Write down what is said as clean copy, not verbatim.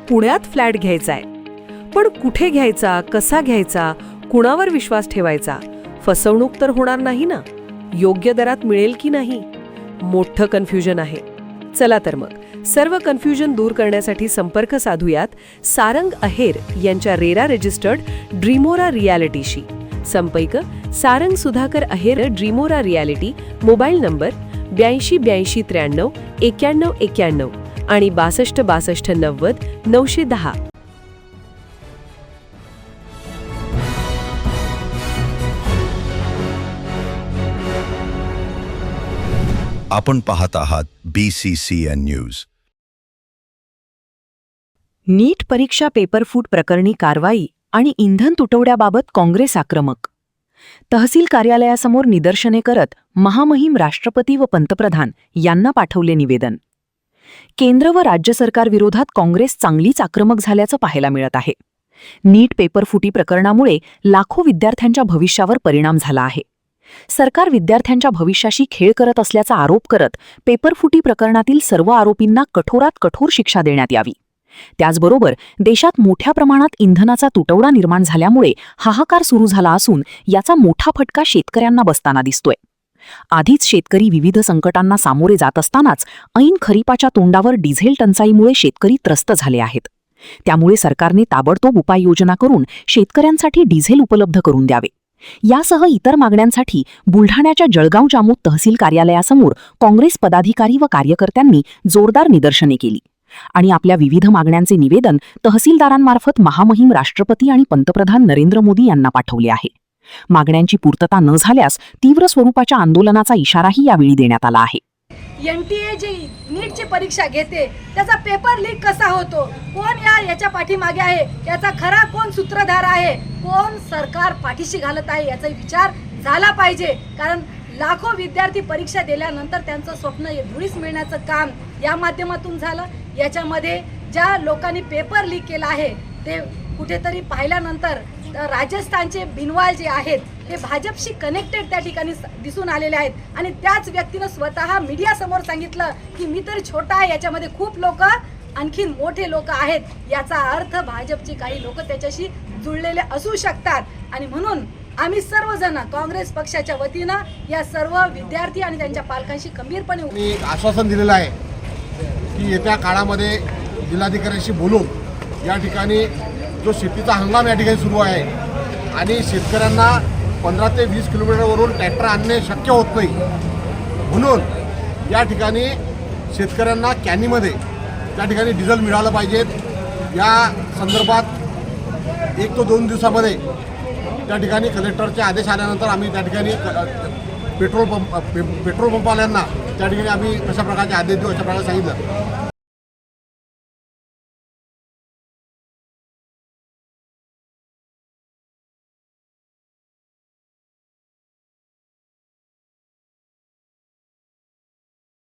पुण्यात फ्लॅट घ्यायचा आहे. पण कुठे घ्यायचा, कसा घ्यायचा, कुणावर विश्वास ठेवायचा? फसवणूक तर होणार नाही ना? योग्य दरात मिळेल की नाही? मोठं कन्फ्युजन आहे. चला तर मग सर्व कन्फ्युजन दूर करण्यासाठी संपर्क साधूयात सारंग अहेर यांच्या रेरा रजिस्टर्ड ड्रीमोरा रियालिटीशी. संपर्क सारंग सुधाकर अहेर, ड्रीमोरा रियालिटी, मोबाईल नंबर 82 83 93 91 आणि 62 62 90 910. आपण पाहत आहात BCCN न्यूज. नीट परीक्षा पेपरफूट प्रकरणी कारवाई आणि इंधन तुटवड्याबाबत काँग्रेस आक्रमक. तहसील कार्यालयासमोर निदर्शने करत महामहिम राष्ट्रपती व पंतप्रधान यांना पाठवले निवेदन. केंद्र व राज्य सरकार विरोधात काँग्रेस चांगलीच आक्रमक झाल्याचं पाहायला मिळत आहे. नीट पेपरफुटी प्रकरणामुळे लाखो विद्यार्थ्यांच्या भविष्यावर परिणाम झाला आहे. सरकार विद्यार्थ्यांच्या भविष्याशी खेळ करत असल्याचा आरोप करत पेपरफुटी प्रकरणातील सर्व आरोपींना कठोरात कठोर शिक्षा देण्यात यावी. त्याचबरोबर देशात मोठ्या प्रमाणात इंधनाचा तुटवडा निर्माण झाल्यामुळे हाहाकार सुरू झाला असून याचा मोठा फटका शेतकऱ्यांना बसताना दिसतोय. आधीच शेतकरी विविध संकटांना सामोरे जात असतानाच ऐन खरीपाच्या तोंडावर डिझेल टंचाईमुळे शेतकरी त्रस्त झाले आहेत. त्यामुळे सरकारने ताबडतोब उपाययोजना करून शेतकऱ्यांसाठी डिझेल उपलब्ध करून द्यावे. यासह इतर मागण्यांसाठी बुलढाण्याच्या जळगाव जामोद तहसील कार्यालयासमोर काँग्रेस पदाधिकारी व कार्यकर्त्यांनी जोरदार निदर्शने केली आणि आपल्या विविध मागण्यांचे निवेदन तहसीलदारांमार्फत महामहिम राष्ट्रपती आणि पंतप्रधान नरेंद्र मोदी यांना पाठवले आहे. मागण्यांची पूर्तता न झाल्यास तीव्र स्वरूपाच्या आंदोलनाचा इशाराही यावेळी देण्यात आला आहे. NTA जी नीटची परीक्षा घेते त्याचा पेपर लीक कसा होतो, कोण याच्या पाठीमागे आहे, याचा खरा कोण सूत्रधार आहे, कोण सरकार पाठीशी घालत आहे याचा विचार झाला पाहिजे. कारण लाखो विद्यार्थी परीक्षा दिल्यानंतर त्यांचं स्वप्न धुळीस मिळण्याचं काम या माध्यमातून झालं. याच्यामध्ये ज्या लोकांनी पेपर लीक केला आहे ते कुठेतरी पाहिल्यानंतर राजस्थानचे बिनवाल जे आहेत ते भाजपशी कनेक्टेड त्या ठिकाणी दिसून आलेले आहेत आणि त्याच व्यक्तीनं स्वतः मीडियासमोर सांगितलं की मी तर छोटा आहे, याच्यामध्ये खूप लोक आणखीन मोठे लोक आहेत. याचा अर्थ भाजपचे काही लोक त्याच्याशी जुळलेले असू शकतात आणि म्हणून आम्ही सर्वजण काँग्रेस पक्षाच्या वतीनं या सर्व विद्यार्थी आणि त्यांच्या पालकांशी खंबीरपणे आश्वासन दिलेलं आहे की येत्या काळामध्ये जिल्हाधिकाऱ्यांशी बोलून या ठिकाणी जो शेतीचा हंगाम या ठिकाणी सुरू आहे आणि शेतकऱ्यांना 15 ते 20 किलोमीटरवरून ट्रॅक्टर आणणे शक्य होत नाही, म्हणून या ठिकाणी शेतकऱ्यांना कॅनीमध्ये त्या ठिकाणी डिझेल मिळालं पाहिजेत. या संदर्भात 1 ते 2 दिवसामध्ये त्या ठिकाणी कलेक्टरचे आदेश आल्यानंतर आम्ही त्या ठिकाणी पेट्रोल पंपवाल्यांना त्या ठिकाणी आम्ही कशा प्रकारचे आदेश देऊ अशा प्रकारे सांगितलं.